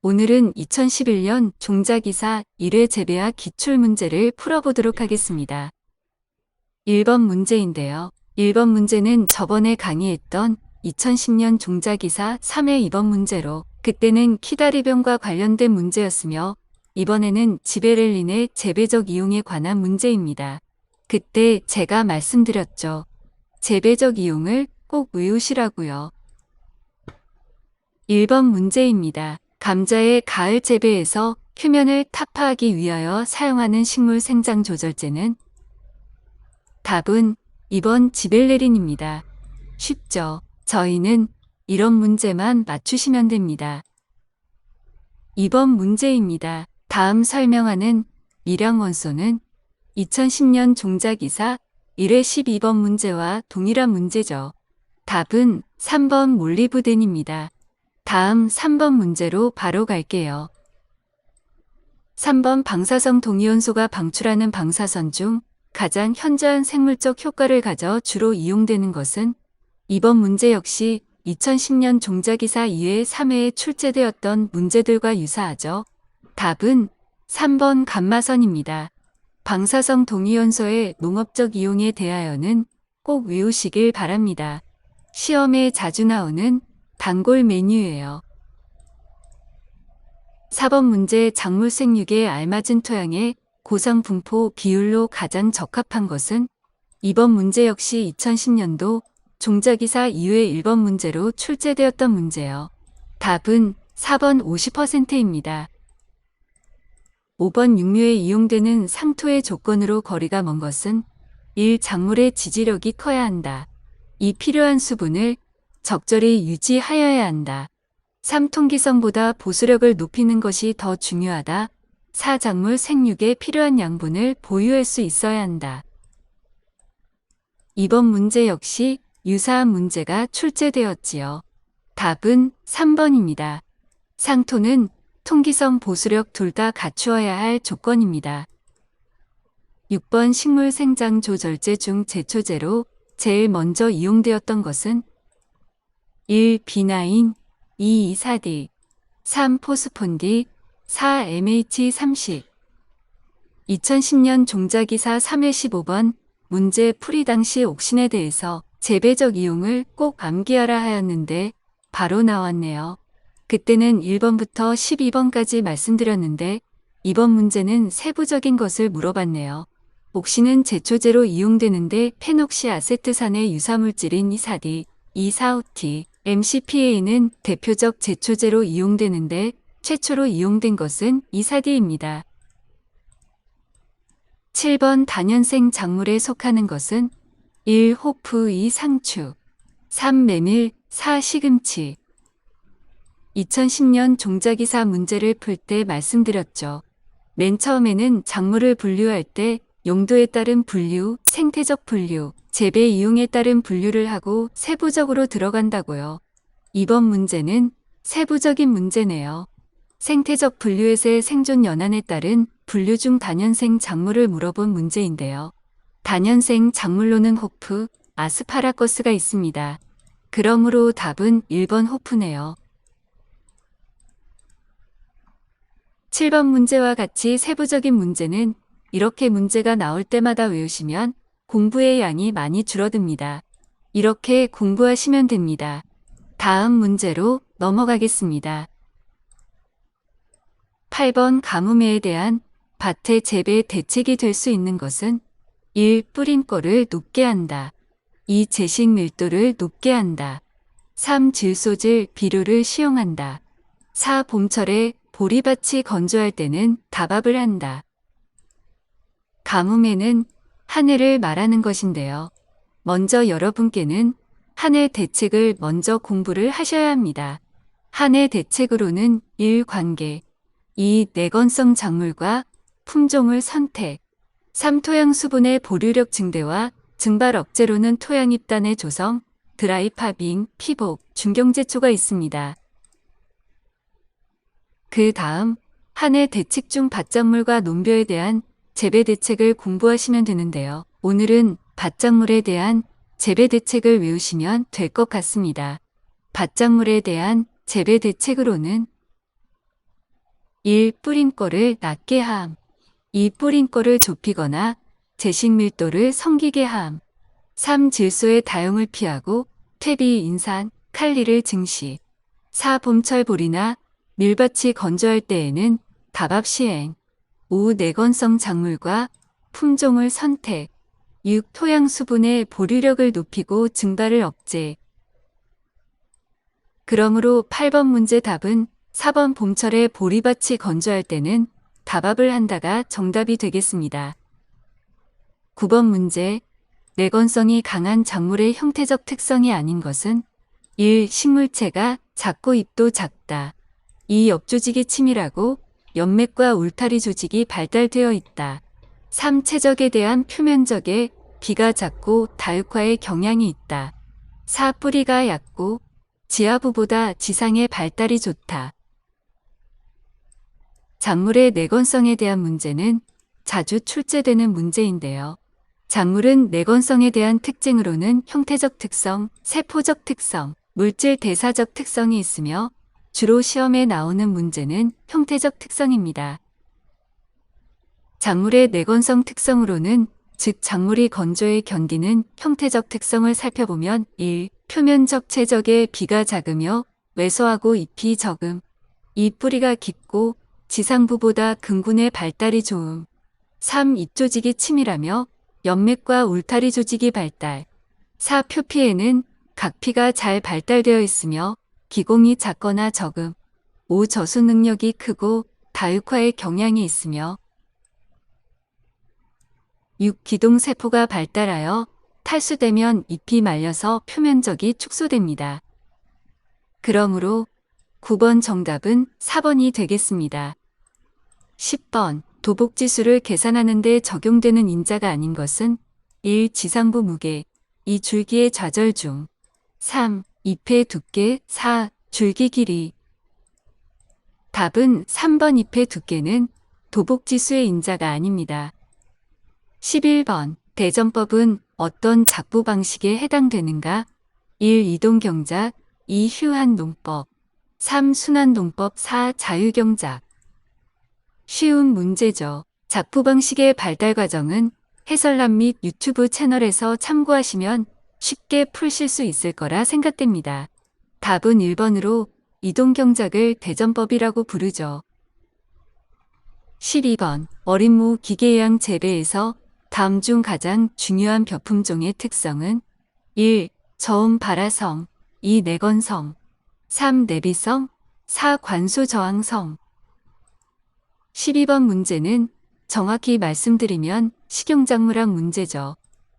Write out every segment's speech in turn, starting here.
오늘은 2011년 종자기사 1회 재배학 기출문제를 풀어보도록 하겠습니다. 1번 문제인데요. 1번 문제는 저번에 강의했던 2010년 종자기사 3회 2번 문제로 그때는 키다리병과 관련된 문제였으며 이번에는 지베렐린의 재배적 이용에 관한 문제입니다. 그때 제가 말씀드렸죠. 재배적 이용을 꼭 외우시라고요. 1번 문제입니다. 감자의 가을 재배에서 표면을 타파하기 위하여 사용하는 식물 생장 조절제는? 답은 2번 지벨레린입니다. 쉽죠? 저희는 이런 문제만 맞추시면 됩니다. 2번 문제입니다. 다음 설명하는 밀양원소는 2010년 종자기사 1회 12번 문제와 동일한 문제죠. 답은 3번 몰리브덴입니다. 다음 3번 문제로 바로 갈게요. 3번 방사성 동위원소가 방출하는 방사선 중 가장 현저한 생물적 효과를 가져 주로 이용되는 것은? 2번 문제 역시 2010년 종자기사 2회 3회에 출제되었던 문제들과 유사하죠. 답은 3번 감마선입니다. 방사성 동위원소의 농업적 이용에 대하여는 꼭 외우시길 바랍니다. 시험에 자주 나오는 단골 메뉴예요. 4번 문제 작물 생육에 알맞은 토양의 고성 분포 비율로 가장 적합한 것은? 2번 문제 역시 2010년도 종자기사 2회 1번 문제로 출제되었던 문제요. 답은 4번 50%입니다. 5번 육류에 이용되는 상토의 조건으로 거리가 먼 것은? 1. 작물의 지지력이 커야 한다. 2. 필요한 수분을 적절히 유지하여야 한다. 3. 통기성보다 보수력을 높이는 것이 더 중요하다. 4. 작물 생육에 필요한 양분을 보유할 수 있어야 한다. 2번 문제 역시 유사한 문제가 출제되었지요. 답은 3번입니다. 상토는 통기성, 보수력 둘 다 갖추어야 할 조건입니다. 6번 식물 생장 조절제 중 제초제로 제일 먼저 이용되었던 것은? 1. 비나인, 2. 이사디, 3. 포스폰디, 4. MH30. 2010년 종자기사 3회 15번 문제 풀이 당시 옥신에 대해서 재배적 이용을 꼭 암기하라 하였는데 바로 나왔네요. 그때는 1번부터 12번까지 말씀드렸는데 이번 문제는 세부적인 것을 물어봤네요. 옥신은 제초제로 이용되는데 페녹시아세트산의 유사물질인 이사디, 이사오티, MCPA는 대표적 제초제로 이용되는데 최초로 이용된 것은 이사디입니다. 7번 다년생 작물에 속하는 것은? 1. 호프, 2. 상추, 3. 메밀, 4. 시금치. 2010년 종자기사 문제를 풀 때 말씀드렸죠. 맨 처음에는 작물을 분류할 때 용도에 따른 분류, 생태적 분류, 재배 이용에 따른 분류를 하고 세부적으로 들어간다고요. 이번 문제는 세부적인 문제네요. 생태적 분류에서의 생존 연한에 따른 분류 중 다년생 작물을 물어본 문제인데요. 다년생 작물로는 호프, 아스파라거스가 있습니다. 그러므로 답은 1번 호프네요. 7번 문제와 같이 세부적인 문제는 이렇게 문제가 나올 때마다 외우시면 공부의 양이 많이 줄어듭니다. 이렇게 공부하시면 됩니다. 다음 문제로 넘어가겠습니다. 8번 가뭄에 대한 밭의 재배 대책이 될 수 있는 것은? 1. 뿌림거를 높게 한다. 2. 제식 밀도를 높게 한다. 3. 질소질 비료를 시용한다. 4. 봄철에 보리밭이 건조할 때는 다밥을 한다. 가뭄에는 한 해를 말하는 것인데요. 먼저 여러분께는 한 해 대책을 먼저 공부를 하셔야 합니다. 한 해 대책으로는 1. 관계, 2. 내건성 작물과 품종을 선택, 3. 토양 수분의 보류력 증대와 증발 억제로는 토양 입단의 조성, 드라이 파빙, 피복, 중경제초가 있습니다. 그 다음 한 해 대책 중 밭작물과 논벼에 대한 재배 대책을 공부하시면 되는데요. 오늘은 밭작물에 대한 재배 대책을 외우시면 될 것 같습니다. 밭작물에 대한 재배 대책으로는 1. 뿌림꼴을 낮게 함. 2. 뿌림꼴을 좁히거나 제식 밀도를 섬기게 함. 3. 질소의 다용을 피하고 퇴비, 인산, 칼리를 증시. 4. 봄철 볼이나 밀밭이 건조할 때에는 다밥 시행. 5. 내건성 작물과 품종을 선택. 6. 토양 수분의 보류력을 높이고 증발을 억제. 그러므로 8번 문제 답은 4번 봄철에 보리밭이 건조할 때는 다밥을 한다가 정답이 되겠습니다. 9번 문제, 내건성이 강한 작물의 형태적 특성이 아닌 것은 1. 식물체가 작고 잎도 작다. 2. 엽조직이 치밀하고 연맥과 울타리 조직이 발달되어 있다. 3. 채적에 대한 표면적에 비가 작고 다육화의 경향이 있다. 4. 뿌리가 얕고 지하부보다 지상의 발달이 좋다. 작물의 내건성에 대한 문제는 자주 출제되는 문제인데요. 작물은 내건성에 대한 특징으로는 형태적 특성, 세포적 특성, 물질 대사적 특성이 있으며 주로 시험에 나오는 문제는 형태적 특성입니다. 작물의 내건성 특성으로는 즉 작물이 건조에 견디는 형태적 특성을 살펴보면 1. 표면적 채적에 비가 작으며 왜소하고 잎이 적음. 2. 뿌리가 깊고 지상부보다 근군의 발달이 좋음. 3. 잎조직이 치밀하며 연맥과 울타리 조직이 발달. 4. 표피에는 각피가 잘 발달되어 있으며 기공이 작거나 적음. 5. 저수 능력이 크고 다육화의 경향이 있으며 6. 기동세포가 발달하여 탈수되면 잎이 말려서 표면적이 축소됩니다. 그러므로 9번 정답은 4번이 되겠습니다. 10번 도복지수를 계산하는 데 적용되는 인자가 아닌 것은 1. 지상부 무게 2. 줄기의 좌절 중 3. 잎의 두께 4. 줄기 길이 답은 3번 잎의 두께는 도복지수의 인자가 아닙니다. 11번 대전법은 어떤 작부 방식에 해당되는가? 1. 이동경작 2. 휴한농법 3. 순환농법 4. 자유경작 쉬운 문제죠. 작부 방식의 발달 과정은 해설란 및 유튜브 채널에서 참고하시면 쉽게 풀실 수 있을 거라 생각됩니다. 답은 1번으로 이동경작을 대전법이라고 부르죠. 12번 어린모 기계의학 재배에서 다음 중 가장 중요한 벼품종의 특성은 1. 저온 발화성 2. 내건성 3. 내비성 4. 관수 저항성 12번 문제는 정확히 말씀드리면 식용작물학 문제죠.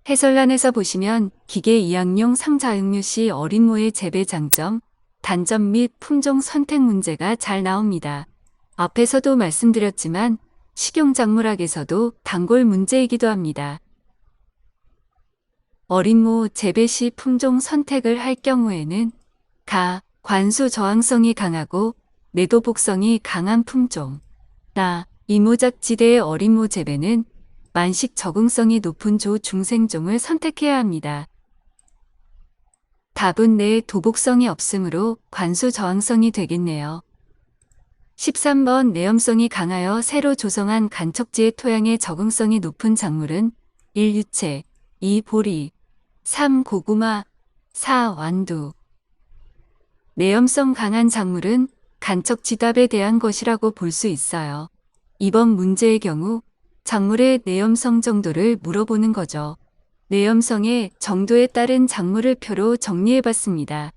해설란에서 보시면 기계 이학용 상자육류 시 어린모의 재배 장점, 단점 및 품종 선택 문제가 잘 나옵니다. 앞에서도 말씀드렸지만 식용작물학에서도 단골 문제이기도 합니다. 어린모 재배 시 품종 선택을 할 경우에는 가, 관수 저항성이 강하고 내도복성이 강한 품종 나, 이모작지대의 어린모 재배는 만식 적응성이 높은 조 중생종을 선택해야 합니다. 답은 내 도복성이 없으므로 관수 저항성이 되겠네요. 13번 내염성이 강하여 새로 조성한 간척지의 토양에 적응성이 높은 작물은 1. 유채 2. 보리 3. 고구마 4. 완두 내염성 강한 작물은 간척지답에 대한 것이라고 볼 수 있어요. 이번 문제의 경우 작물의 내염성 정도를 물어보는 거죠. 내염성의 정도에 따른 작물을 표로 정리해봤습니다.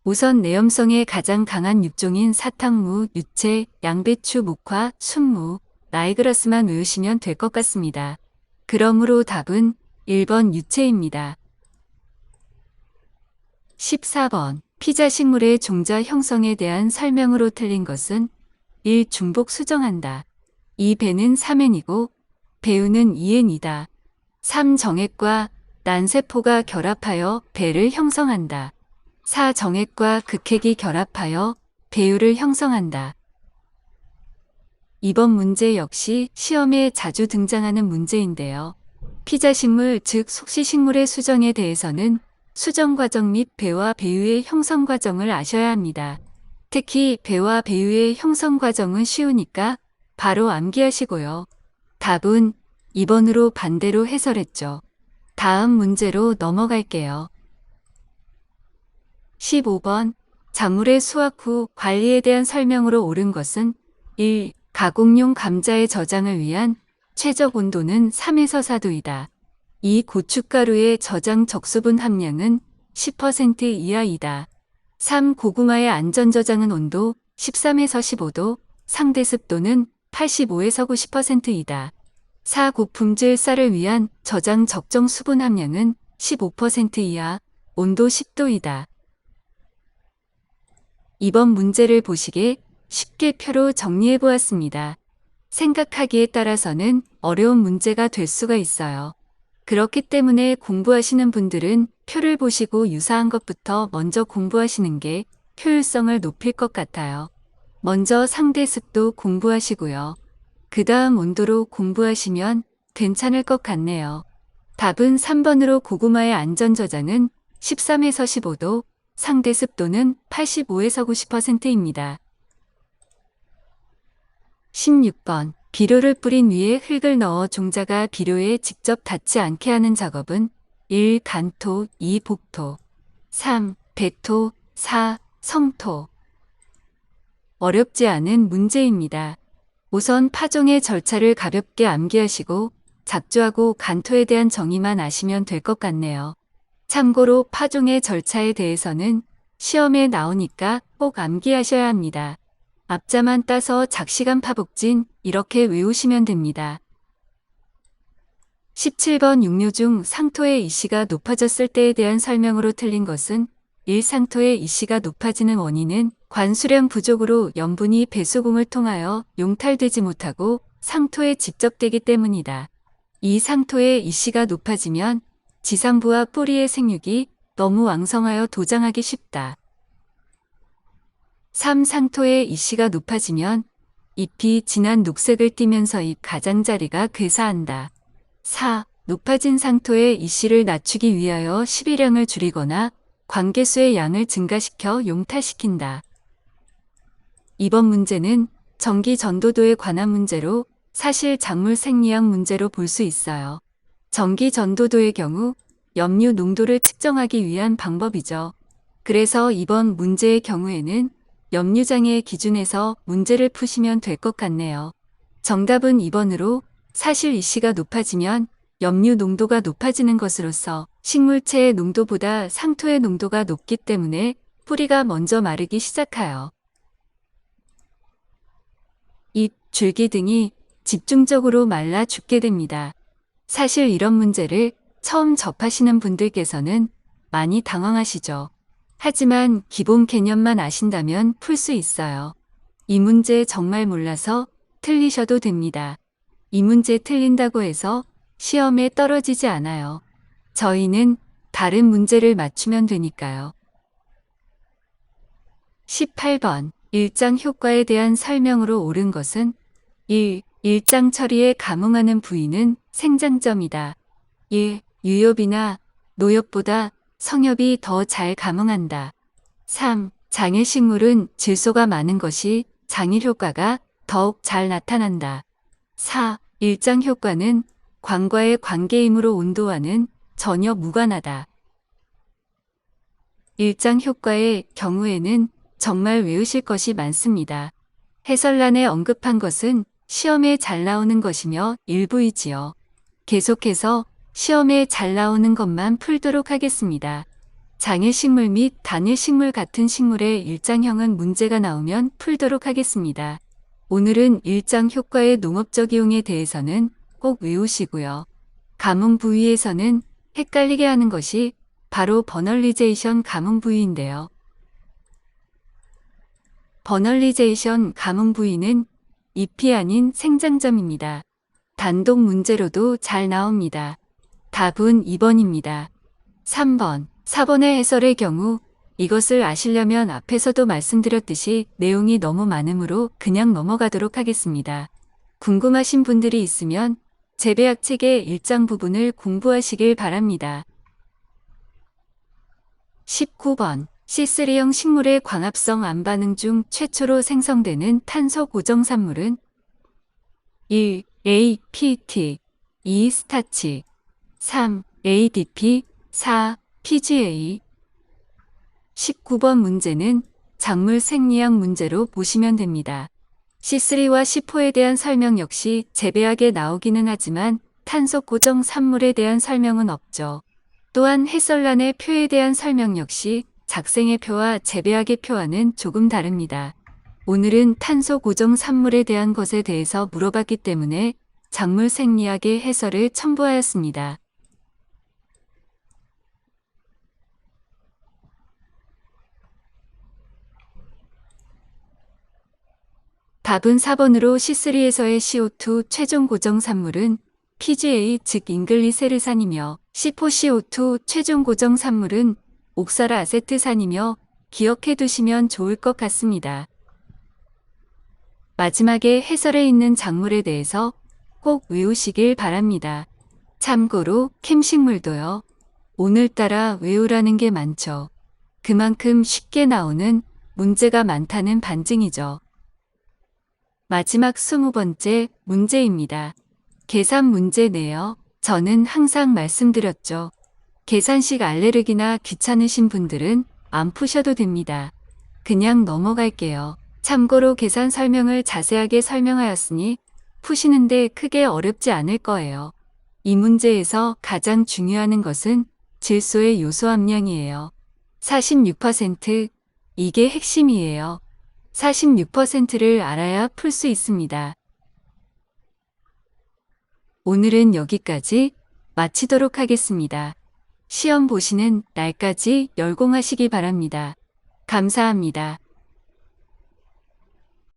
우선 내염성에 가장 강한 육종인 사탕무, 유채, 양배추, 목화, 순무, 라이그라스만 외우시면 될 것 같습니다. 그러므로 답은 1번 유채입니다. 14번 피자식물의 종자 형성에 대한 설명으로 틀린 것은 1. 중복 수정한다. 2. 배는 3n이고 배우는 2n이다. 3. 정액과 난세포가 결합하여 배를 형성한다. 4. 정액과 극핵이 결합하여 배율을 형성한다. 이번 문제 역시 시험에 자주 등장하는 문제인데요. 피자식물 즉 속시식물의 수정에 대해서는 수정 과정 및 배와 배유의 형성 과정을 아셔야 합니다. 특히 배와 배유의 형성 과정은 쉬우니까 바로 암기하시고요. 답은 2번으로 반대로 해설했죠. 다음 문제로 넘어갈게요. 15번. 작물의 수확 후 관리에 대한 설명으로 옳은 것은 1. 가공용 감자의 저장을 위한 최적 온도는 3에서 4도이다. 2. 고춧가루의 저장 적수분 함량은 10% 이하이다. 3. 고구마의 안전저장은 온도 13에서 15도, 상대 습도는 85에서 90%이다. 4. 고품질 쌀을 위한 저장 적정 수분 함량은 15% 이하, 온도 10도이다. 이번 문제를 보시게 쉽게 표로 정리해 보았습니다. 생각하기에 따라서는 어려운 문제가 될 수가 있어요. 그렇기 때문에 공부하시는 분들은 표를 보시고 유사한 것부터 먼저 공부하시는 게 효율성을 높일 것 같아요. 먼저 상대 습도 공부하시고요. 그 다음 온도로 공부하시면 괜찮을 것 같네요. 답은 3번으로 고구마의 안전저장은 13에서 15도, 상대 습도는 85에서 90%입니다. 16번. 비료를 뿌린 위에 흙을 넣어 종자가 비료에 직접 닿지 않게 하는 작업은 1. 간토, 2. 복토, 3. 배토, 4. 성토. 어렵지 않은 문제입니다. 우선 파종의 절차를 가볍게 암기하시고 작조하고 간토에 대한 정의만 아시면 될 것 같네요. 참고로 파종의 절차에 대해서는 시험에 나오니까 꼭 암기하셔야 합니다. 앞자만 따서 작시간 파복진 이렇게 외우시면 됩니다. 17번 육류 중 상토의 이씨가 높아졌을 때에 대한 설명으로 틀린 것은 1. 상토의 이씨가 높아지는 원인은 관수량 부족으로 염분이 배수공을 통하여 용탈되지 못하고 상토에 직접되기 때문이다. 2. 상토의 이씨가 높아지면 지상부와 뿌리의 생육이 너무 왕성하여 도장하기 쉽다. 3. 상토의 이씨가 높아지면 잎이 진한 녹색을 띠면서 잎 가장자리가 괴사한다. 4. 높아진 상토의 이씨를 낮추기 위하여 식이량을 줄이거나 관계수의 양을 증가시켜 용탈시킨다. 이번 문제는 전기 전도도에 관한 문제로 사실 작물 생리학 문제로 볼 수 있어요. 전기 전도도의 경우 염류 농도를 측정하기 위한 방법이죠. 그래서 이번 문제의 경우에는 염류장의 기준에서 문제를 푸시면 될 것 같네요. 정답은 2번으로 사실 이씨가 높아지면 염류 농도가 높아지는 것으로서 식물체의 농도보다 상토의 농도가 높기 때문에 뿌리가 먼저 마르기 시작하여 잎, 줄기 등이 집중적으로 말라 죽게 됩니다. 사실 이런 문제를 처음 접하시는 분들께서는 많이 당황하시죠. 하지만 기본 개념만 아신다면 풀 수 있어요. 이 문제 정말 몰라서 틀리셔도 됩니다. 이 문제 틀린다고 해서 시험에 떨어지지 않아요. 저희는 다른 문제를 맞추면 되니까요. 18번. 일장 효과에 대한 설명으로 옳은 것은 1. 일장 처리에 감응하는 부위는 생장점이다. 1. 유엽이나 노엽보다 성엽이 더 잘 감응한다. 3. 장일식물은 질소가 많은 것이 장일 효과가 더욱 잘 나타난다. 4. 일장 효과는 광과의 관계이므로 온도와는 전혀 무관하다. 일장 효과의 경우에는 정말 외우실 것이 많습니다. 해설란에 언급한 것은 시험에 잘 나오는 것이며 일부이지요. 계속해서 시험에 잘 나오는 것만 풀도록 하겠습니다. 장일식물 및 단일식물 같은 식물의 일장형은 문제가 나오면 풀도록 하겠습니다. 오늘은 일장 효과의 농업적 이용에 대해서는 꼭 외우시고요. 감응 부위에서는 헷갈리게 하는 것이 바로 버널리제이션 감응 부위인데요. 버널리제이션 감응 부위는 잎이 아닌 생장점입니다. 단독 문제로도 잘 나옵니다. 답은 2번입니다. 3번, 4번의 해설의 경우 이것을 아시려면 앞에서도 말씀드렸듯이 내용이 너무 많으므로 그냥 넘어가도록 하겠습니다. 궁금하신 분들이 있으면 재배학책의 일장 부분을 공부하시길 바랍니다. 19번. C3형 식물의 광합성 암반응 중 최초로 생성되는 탄소 고정산물은 1. APT 2. 스타치 3. ADP 4. PGA 19번 문제는 작물 생리학 문제로 보시면 됩니다. C3와 C4에 대한 설명 역시 재배학에 나오기는 하지만 탄소 고정 산물에 대한 설명은 없죠. 또한 해설란의 표에 대한 설명 역시 작생의 표와 재배학의 표와는 조금 다릅니다. 오늘은 탄소 고정 산물에 대한 것에 대해서 물어봤기 때문에 작물 생리학의 해설을 첨부하였습니다. 답은 4번으로 C3에서의 CO2 최종 고정 산물은 PGA 즉 잉글리세르산이며 C4CO2 최종 고정 산물은 옥살아세트산이며 기억해 두시면 좋을 것 같습니다. 마지막에 해설에 있는 작물에 대해서 꼭 외우시길 바랍니다. 참고로 캠식물도요. 오늘따라 외우라는 게 많죠. 그만큼 쉽게 나오는 문제가 많다는 반증이죠. 마지막 20번째 문제입니다. 계산 문제네요. 저는 항상 말씀드렸죠. 계산식 알레르기나 귀찮으신 분들은 안 푸셔도 됩니다. 그냥 넘어갈게요. 참고로 계산 설명을 자세하게 설명하였으니 푸시는데 크게 어렵지 않을 거예요. 이 문제에서 가장 중요한 것은 질소의 요소 함량이에요. 46%, 이게 핵심이에요. 46%를 알아야 풀 수 있습니다. 오늘은 여기까지 마치도록 하겠습니다. 시험 보시는 날까지 열공하시기 바랍니다. 감사합니다.